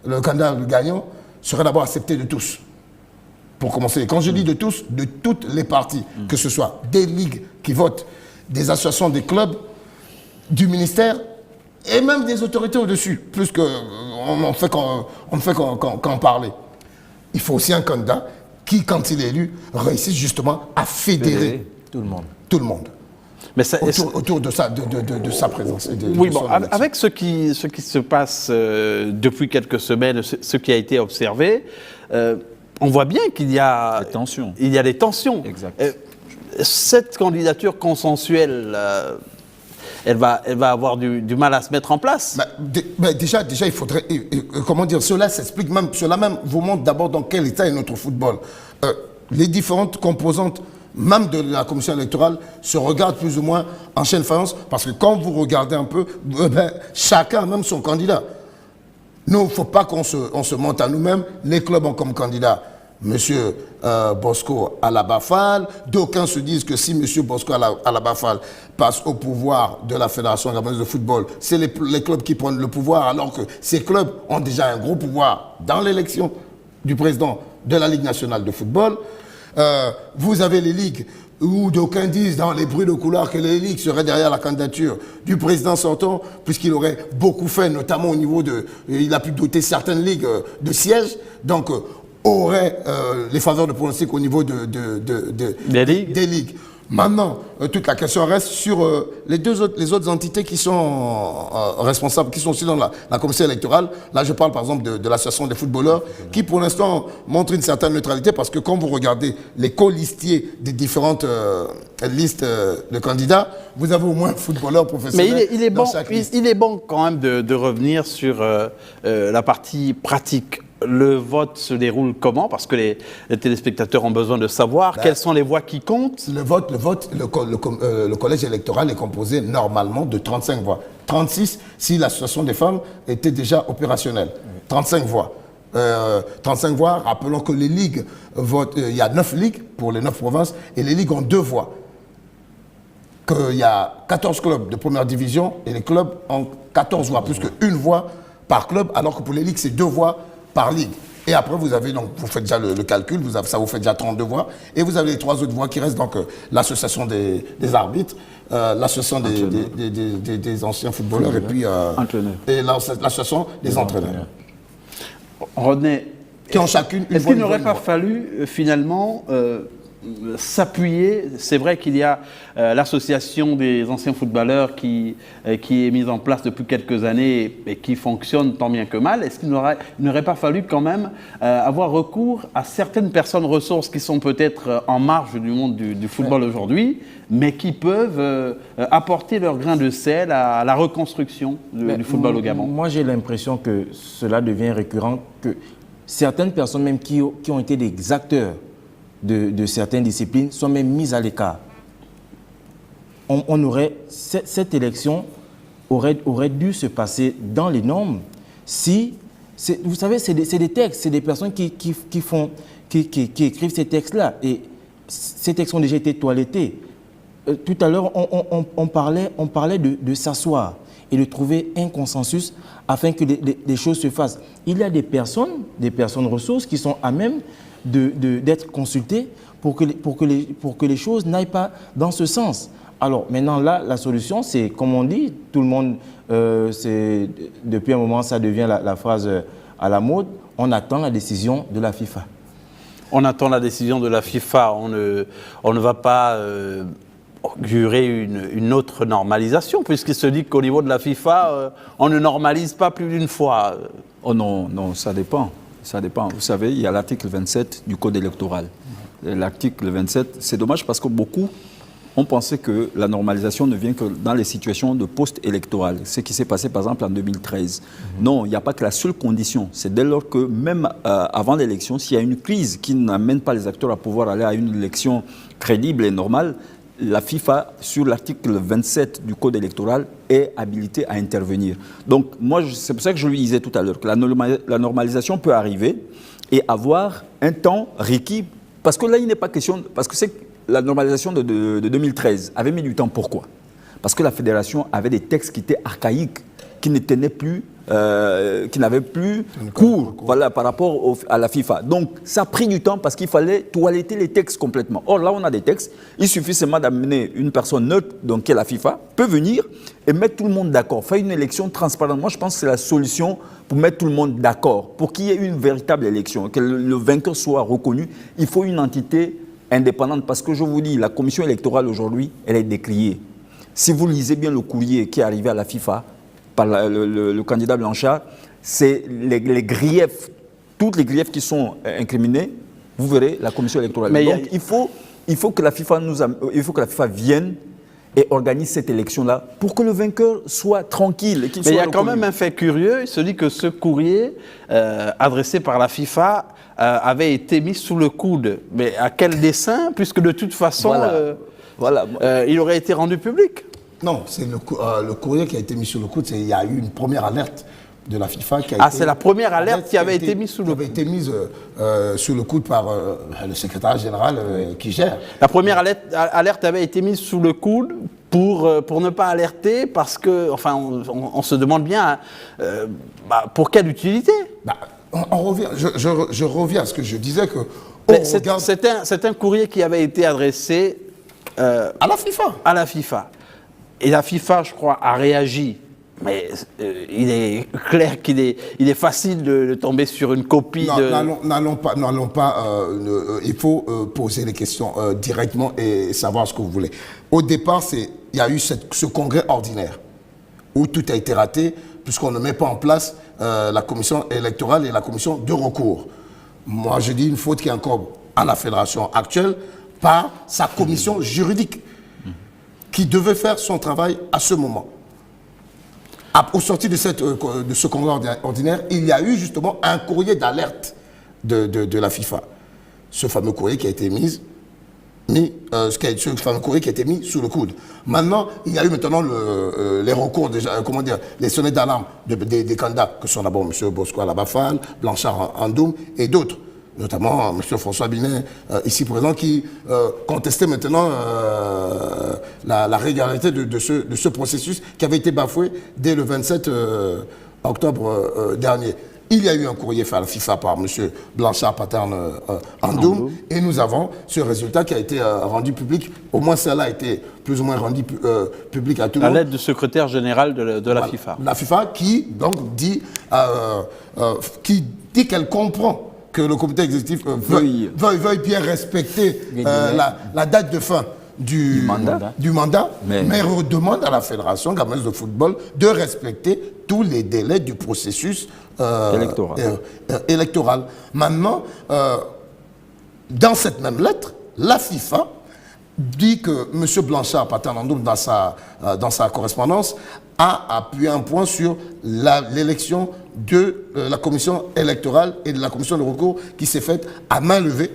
le candidat le gagnant, serait d'abord accepté de tous. Pour commencer. Quand je dis de tous, de toutes les parties, que ce soit des ligues qui votent, des associations, des clubs, du ministère, et même des autorités au-dessus, plus qu'on ne fait qu'en parler. Il faut aussi un candidat qui, quand il est élu, réussisse justement à fédérer tout le monde. Tout le monde. Mais ça, autour de sa présence. Oui, bon, avec ce qui se passe depuis quelques semaines, ce qui a été observé, on voit bien qu'il y a des tensions. Il y a des tensions. Exact. Cette candidature consensuelle, elle va avoir du mal à se mettre en place. Déjà, il faudrait... comment dire, cela s'explique même... Cela même vous montre d'abord dans quel état est notre football. Les différentes composantes même de la commission électorale, se regardent plus ou moins en chaîne faïence, parce que quand vous regardez un peu, chacun a même son candidat. Nous, il ne faut pas qu'on se monte à nous-mêmes. Les clubs ont comme candidat M. Bosco Alabafal. D'aucuns se disent que si M. Bosco Alabafal passe au pouvoir de la Fédération gabonaise de football, c'est les clubs qui prennent le pouvoir, alors que ces clubs ont déjà un gros pouvoir dans l'élection du président de la Ligue nationale de football. Vous avez les ligues où d'aucuns disent dans les bruits de couloir que les ligues seraient derrière la candidature du président sortant, puisqu'il aurait beaucoup fait, notamment au niveau de... Il a pu doter certaines ligues de sièges, donc aurait les faveurs de pronostic au niveau des ligues. Maintenant, toute la question reste sur les autres entités qui sont responsables, qui sont aussi dans la commission électorale. Là, je parle par exemple de l'association des footballeurs, qui pour l'instant montre une certaine neutralité, parce que quand vous regardez les co-listiers des différentes listes de candidats, vous avez au moins un footballeur professionnel. Mais il est bon quand même de revenir sur la partie pratique. Le vote se déroule comment? Parce que les téléspectateurs ont besoin de savoir quelles sont les voix qui comptent. Le collège électoral est composé normalement de 35 voix. 36 si l'association des femmes était déjà opérationnelle. 35 voix. 35 voix. Rappelons que les ligues votent, il y a 9 ligues pour les 9 provinces et les ligues ont 2 voix. Qu'il y a 14 clubs de première division et les clubs ont 14 voix, plus qu'une voix par club, alors que pour les ligues, c'est 2 voix par ligue. Et après, vous avez donc, vous faites déjà le calcul, ça vous fait déjà 32 voix. Et vous avez les 3 autres voix qui restent, donc l'association des arbitres, l'association des anciens footballeurs et puis l'association des entraîneurs. René, qui ont chacune une est-ce qu'il n'aurait pas fallu finalement s'appuyer, c'est vrai qu'il y a l'association des anciens footballeurs qui est mise en place depuis quelques années et qui fonctionne tant bien que mal. Est-ce qu'il n'aurait pas fallu quand même avoir recours à certaines personnes ressources qui sont peut-être en marge du monde du football aujourd'hui, mais qui peuvent apporter leur grain de sel à la reconstruction du football au Gabon? Moi, j'ai l'impression que cela devient récurrent, que certaines personnes même qui ont été des acteurs de certaines disciplines sont même mises à l'écart. Cette élection aurait dû se passer dans les normes si, vous savez, c'est des textes, c'est des personnes qui écrivent ces textes-là. Et ces textes ont déjà été toilettés. Tout à l'heure, on parlait de s'asseoir et de trouver un consensus afin que les choses se fassent. Il y a des personnes ressources qui sont à même d'être consultés pour que les choses n'aillent pas dans ce sens. Alors maintenant là, la solution c'est, comme on dit, tout le monde, depuis un moment ça devient la phrase à la mode, on attend la décision de la FIFA. On attend la décision de la FIFA, on ne va pas augurer une autre normalisation, puisqu'il se dit qu'au niveau de la FIFA, on ne normalise pas plus d'une fois. Oh non, ça dépend. Ça dépend. Vous savez, il y a l'article 27 du Code électoral. L'article 27, c'est dommage parce que beaucoup ont pensé que la normalisation ne vient que dans les situations de post-électoral. Ce qui s'est passé par exemple en 2013. Non, il n'y a pas que la seule condition. C'est dès lors que même avant l'élection, s'il y a une crise qui n'amène pas les acteurs à pouvoir aller à une élection crédible et normale, la FIFA, sur l'article 27 du Code électoral, est habilitée à intervenir. Donc, moi, c'est pour ça que je lui disais tout à l'heure que la normalisation peut arriver et avoir un temps requis. Parce que là, il n'est pas question... Parce que la normalisation de 2013 avait mis du temps. Pourquoi? Parce que la fédération avait des textes qui étaient archaïques, qui ne tenaient plus, qui n'avaient plus cours, voilà, par rapport à la FIFA. Donc, ça a pris du temps parce qu'il fallait toiletter les textes complètement. Or, là, on a des textes. Il suffit seulement d'amener une personne neutre, donc qui est la FIFA, peut venir et mettre tout le monde d'accord. Faire une élection transparente. Moi, je pense que c'est la solution pour mettre tout le monde d'accord, pour qu'il y ait une véritable élection, que le vainqueur soit reconnu. Il faut une entité indépendante parce que je vous dis, la commission électorale aujourd'hui, elle est décriée. Si vous lisez bien le courrier qui est arrivé à la FIFA, par le candidat Blanchard, c'est les griefs, tous les griefs qui sont incriminés, vous verrez la commission électorale. Mais donc il faut que la FIFA vienne et organise cette élection-là pour que le vainqueur soit tranquille. Mais il y a quand même un fait curieux, il se dit que ce courrier adressé par la FIFA avait été mis sous le coude. Mais à quel dessein, puisque de toute façon, il aurait été rendu public? Non, c'est le courrier qui a été mis sur le coude. Il y a eu une première alerte de la FIFA qui a été... c'est la première alerte qui avait été mise sous le coude. Qui avait été mise sur le coude par le secrétaire général qui gère. La première alerte avait été mise sous le coude pour ne pas alerter parce que, enfin, on se demande bien pour quelle utilité. On revient, je reviens à ce que je disais que... C'est un courrier qui avait été adressé à la FIFA. À la FIFA. Et la FIFA, je crois, a réagi. Mais il est clair qu'il est facile de tomber sur une copie N'allons pas. Il faut poser les questions directement et savoir ce que vous voulez. Au départ, il y a eu ce congrès ordinaire où tout a été raté puisqu'on ne met pas en place la commission électorale et la commission de recours. Moi, je dis une faute qui est encore à la fédération actuelle par sa commission juridique qui devait faire son travail à ce moment. Au sortir de ce congrès ordinaire, il y a eu justement un courrier d'alerte de la FIFA. Ce fameux courrier qui a été mis mis, ce fameux courrier qui a été mis sous le coude. Maintenant, il y a eu maintenant les recours, déjà, comment dire, les sonnettes d'alarme des candidats, que sont d'abord M. Bosco Alabafal, Blanchard Andoum et d'autres, notamment M. François Binet, ici présent, qui contestait maintenant la régularité de ce processus qui avait été bafoué dès le 27 octobre dernier. Il y a eu un courrier fait à la FIFA par M. Blanchard Paterne Andoum et nous avons ce résultat qui a été rendu public. Au moins, cela a été plus ou moins rendu public à tout le monde. À l'aide du secrétaire général de la FIFA. La FIFA qui donc dit qu'elle comprend que le comité exécutif veuille bien respecter la date de fin du mandat, mais demande à la Fédération gabonaise de football de respecter tous les délais du processus électoral. Maintenant, dans cette même lettre, la FIFA dit que M. Blanchard Paterne-Andoum, dans sa correspondance, a appuyé un point sur l'élection de la commission électorale et de la commission de recours qui s'est faite à main levée.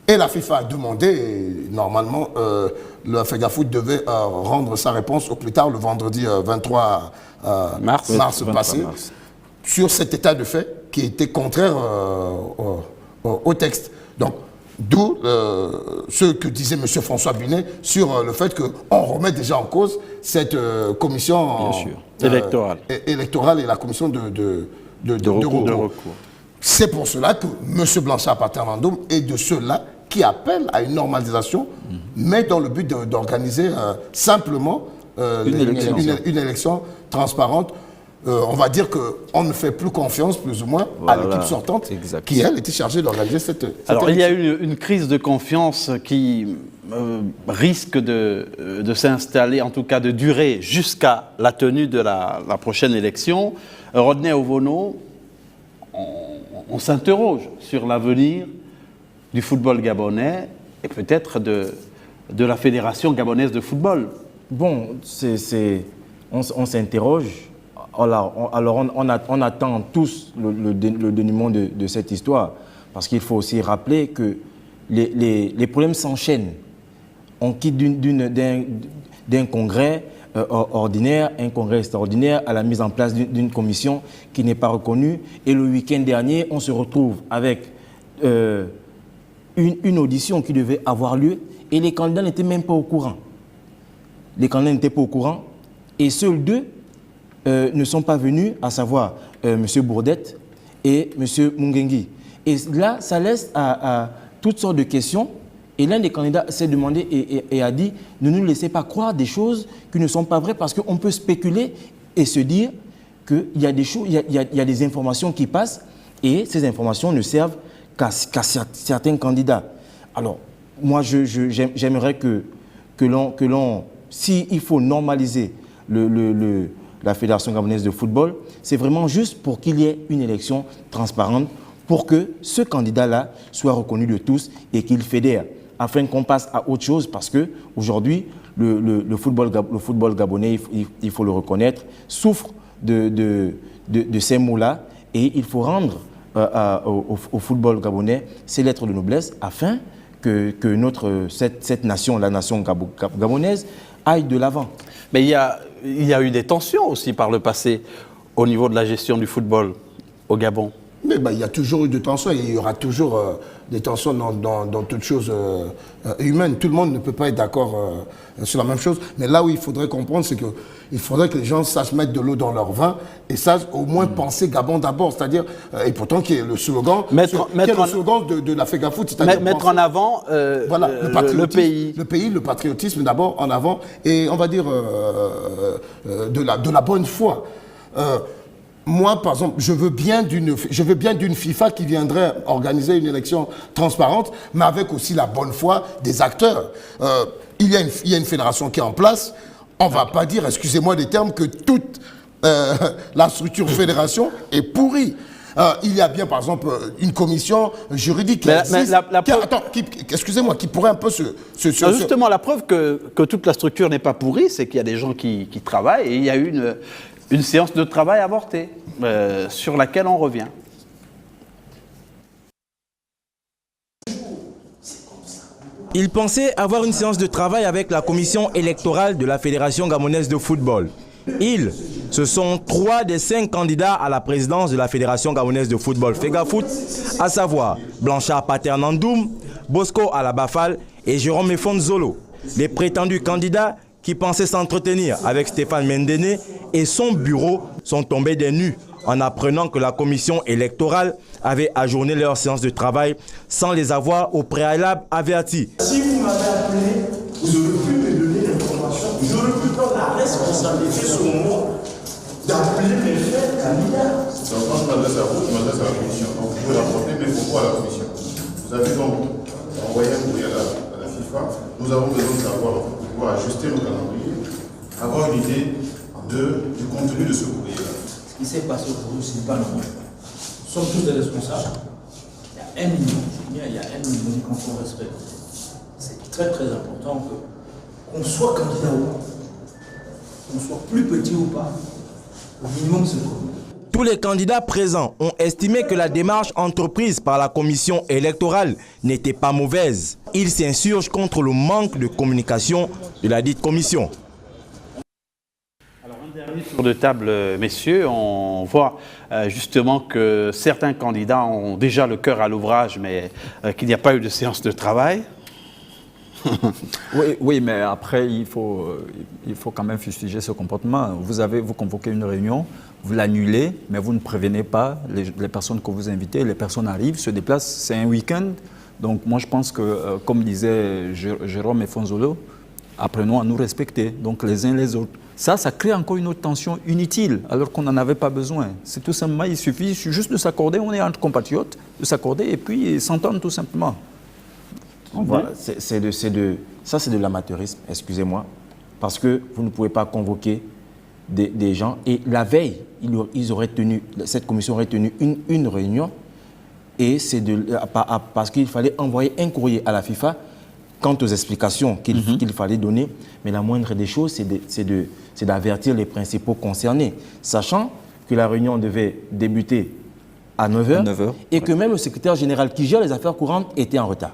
Et la FIFA a demandé, et normalement, le FEGAFOOT devait rendre sa réponse au plus tard le vendredi 23 mars passé, sur cet état de fait qui était contraire au texte. Donc, d'où ce que disait M. François Binet sur le fait qu'on remet déjà en cause cette commission électorale et la commission de recours. C'est pour cela que M. Blanchard Paterne Andoum est de ceux-là qui appellent à une normalisation, mais dans le but d'organiser simplement une élection transparente. On va dire qu'on ne fait plus confiance, plus ou moins, à l'équipe sortante, qui, elle, était chargée d'organiser cette Alors, il y a eu une crise de confiance qui risque de s'installer, en tout cas de durer jusqu'à la tenue de la prochaine élection. Rodney Ovono, on s'interroge sur l'avenir du football gabonais et peut-être de la Fédération gabonaise de football. Bon, on s'interroge. Alors on attend tous le dénouement de cette histoire, parce qu'il faut aussi rappeler que les problèmes s'enchaînent. On quitte d'un congrès ordinaire, un congrès extraordinaire, à la mise en place d'une commission qui n'est pas reconnue. Et le week-end dernier, on se retrouve avec une audition qui devait avoir lieu et les candidats n'étaient même pas au courant. Les candidats n'étaient pas au courant et seuls deux ne sont pas venus, à savoir M. Bourdette et M. Mungengi. Et là, ça laisse à toutes sortes de questions. Et l'un des candidats s'est demandé et a dit « Ne nous laissez pas croire des choses qui ne sont pas vraies parce qu'on peut spéculer et se dire qu'il y a des choses, il y a des informations qui passent et ces informations ne servent qu'à certains candidats. » Alors, moi, j'aimerais que l'on, s'il faut normaliser la Fédération gabonaise de football, c'est vraiment juste pour qu'il y ait une élection transparente, pour que ce candidat-là soit reconnu de tous et qu'il fédère, afin qu'on passe à autre chose, parce qu'aujourd'hui, le football gabonais, il faut le reconnaître, souffre de ces mots-là, et il faut rendre au football gabonais ses lettres de noblesse, afin que cette nation, la nation gabonaise, aille de l'avant. Mais il y a eu des tensions aussi par le passé au niveau de la gestion du football au Gabon. Mais il y a toujours eu des tensions et il y aura toujours des tensions dans toute chose humaine. Tout le monde ne peut pas être d'accord sur la même chose. Mais là où il faudrait comprendre, c'est qu'il faudrait que les gens sachent mettre de l'eau dans leur vin et sachent au moins penser Gabon d'abord. C'est-à-dire, et pourtant qui est le slogan, de la FEGAFOOT, c'est-à-dire mettre en avant voilà, le pays. Le pays, le patriotisme d'abord en avant et on va dire de la bonne foi. Moi, par exemple, je veux bien d'une FIFA qui viendrait organiser une élection transparente, mais avec aussi la bonne foi des acteurs. Il y a une fédération qui est en place. On ne va pas dire, excusez-moi des termes, que toute la structure fédération est pourrie. Il y a bien, par exemple, une commission juridique qui pourrait un peu Justement, la preuve que toute la structure n'est pas pourrie, c'est qu'il y a des gens qui travaillent et il y a eu une séance de travail avortée sur laquelle on revient. Ils pensaient avoir une séance de travail avec la commission électorale de la Fédération gabonaise de football. Ils, ce sont 3 des 5 candidats à la présidence de la Fédération gabonaise de football FEGAFOOT, à savoir Blanchard Paternandoum, Bosco Alabafal et Jérôme Efonzolo. Les prétendus candidats qui pensaient s'entretenir avec Stéphane Mendene et son bureau sont tombés des nues en apprenant que la commission électorale avait ajourné leur séance de travail sans les avoir au préalable avertis. Si vous m'avez appelé, vous aurez pu me donner l'information, j'aurais pu prendre la responsabilité sur moi d'appeler mes frères candidats. Donc quand je m'adresse à vous, je m'adresse à la commission. Donc vous pouvez rapporter mes propos à la commission. Vous avez donc envoyé un courrier à la FIFA. Nous avons besoin de savoir pour pouvoir ajuster nos calendriers, avoir une idée du contenu de ce courrier-là. Ce qui s'est passé aujourd'hui, ce n'est pas normal. Nous sommes tous des responsables. Il y a un minimum qu'on se respecte. C'est très très important qu'on soit candidat ou pas, qu'on soit plus petit ou pas, au minimum c'est commun. Tous les candidats présents ont estimé que la démarche entreprise par la commission électorale n'était pas mauvaise. Ils s'insurgent contre le manque de communication de la dite commission. Tour de table, messieurs, on voit justement que certains candidats ont déjà le cœur à l'ouvrage, mais qu'il n'y a pas eu de séance de travail. Oui, mais après, il faut quand même fustiger ce comportement. Vous convoquez une réunion, vous l'annulez, mais vous ne prévenez pas les personnes que vous invitez. Les personnes arrivent, se déplacent, c'est un week-end. Donc moi, je pense que, comme disait Jérôme Efonzolo, apprenons à nous respecter, donc les uns les autres. Ça crée encore une autre tension inutile, alors qu'on n'en avait pas besoin. C'est tout simplement, il suffit juste de s'accorder, on est entre compatriotes, de s'accorder et puis s'entendre tout simplement. Voilà, ça c'est de l'amateurisme, excusez-moi, parce que vous ne pouvez pas convoquer des gens. Et la veille, cette commission aurait tenu une réunion, et c'est parce qu'il fallait envoyer un courrier à la FIFA quant aux explications qu'il fallait donner, mais la moindre des choses, c'est d'avertir les principaux concernés, sachant que la réunion devait débuter à 9h, et que même le secrétaire général qui gère les affaires courantes était en retard.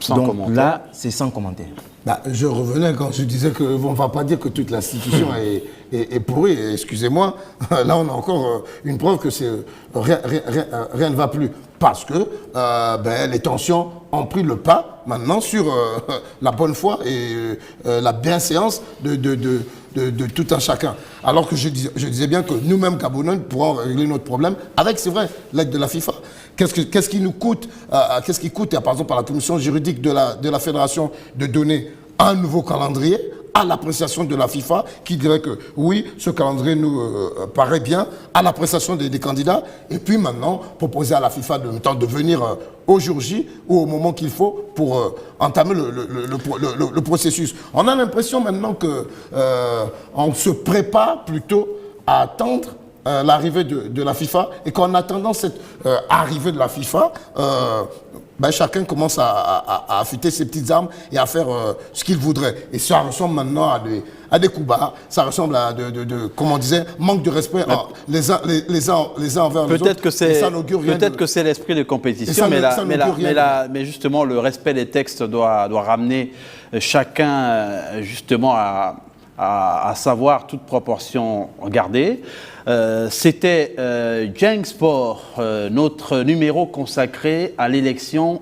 Donc là, c'est sans commentaire. Je revenais quand je disais qu'on ne va pas dire que toute l'institution est pourrie, excusez-moi. Là, on a encore une preuve que rien ne va plus. Parce que les tensions ont pris le pas maintenant sur la bonne foi et la bienséance de tout un chacun. Alors que je disais bien que nous-mêmes, Gabonais, pourrons régler notre problème avec, c'est vrai, l'aide de la FIFA. Qu'est-ce qui nous coûte, qu'est-ce qui coûte, par exemple, à la commission juridique de la fédération de donner un nouveau calendrier à l'appréciation de la FIFA qui dirait que oui, ce calendrier nous paraît bien à l'appréciation des candidats et puis maintenant proposer à la FIFA de venir au jour J ou au moment qu'il faut pour entamer le processus. On a l'impression maintenant qu'on se prépare plutôt à attendre l'arrivée de la FIFA et qu'en attendant cette arrivée de la FIFA, chacun commence à affûter ses petites armes et à faire ce qu'il voudrait. Et ça ressemble maintenant à des coups bas, ça ressemble à comme on disait, manque de respect les uns envers les autres. Peut-être que c'est l'esprit de compétition, mais justement le respect des textes doit ramener chacun justement à savoir toute proportion gardée. C'était Jeng Sport, notre numéro consacré à l'élection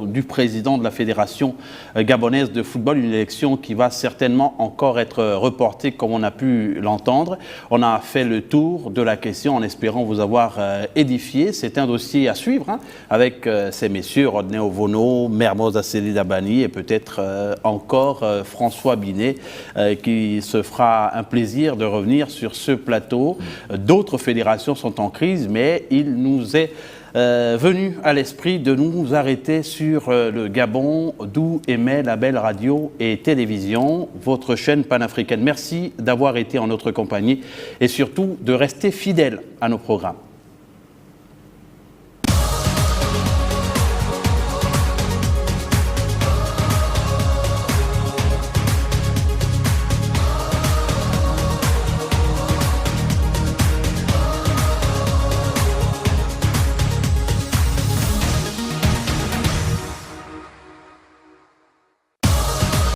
du président de la Fédération gabonaise de football, une élection qui va certainement encore être reportée comme on a pu l'entendre. On a fait le tour de la question en espérant vous avoir édifié. C'est un dossier à suivre avec ces messieurs, Rodney Ovono, Mermoz Asseli Dabani et peut-être encore François Binet qui se fera un plaisir de revenir sur ce plateau. D'autres fédérations sont en crise, mais il nous est venu à l'esprit de nous arrêter sur le Gabon, d'où émet la belle radio et télévision, votre chaîne panafricaine. Merci d'avoir été en notre compagnie et surtout de rester fidèle à nos programmes.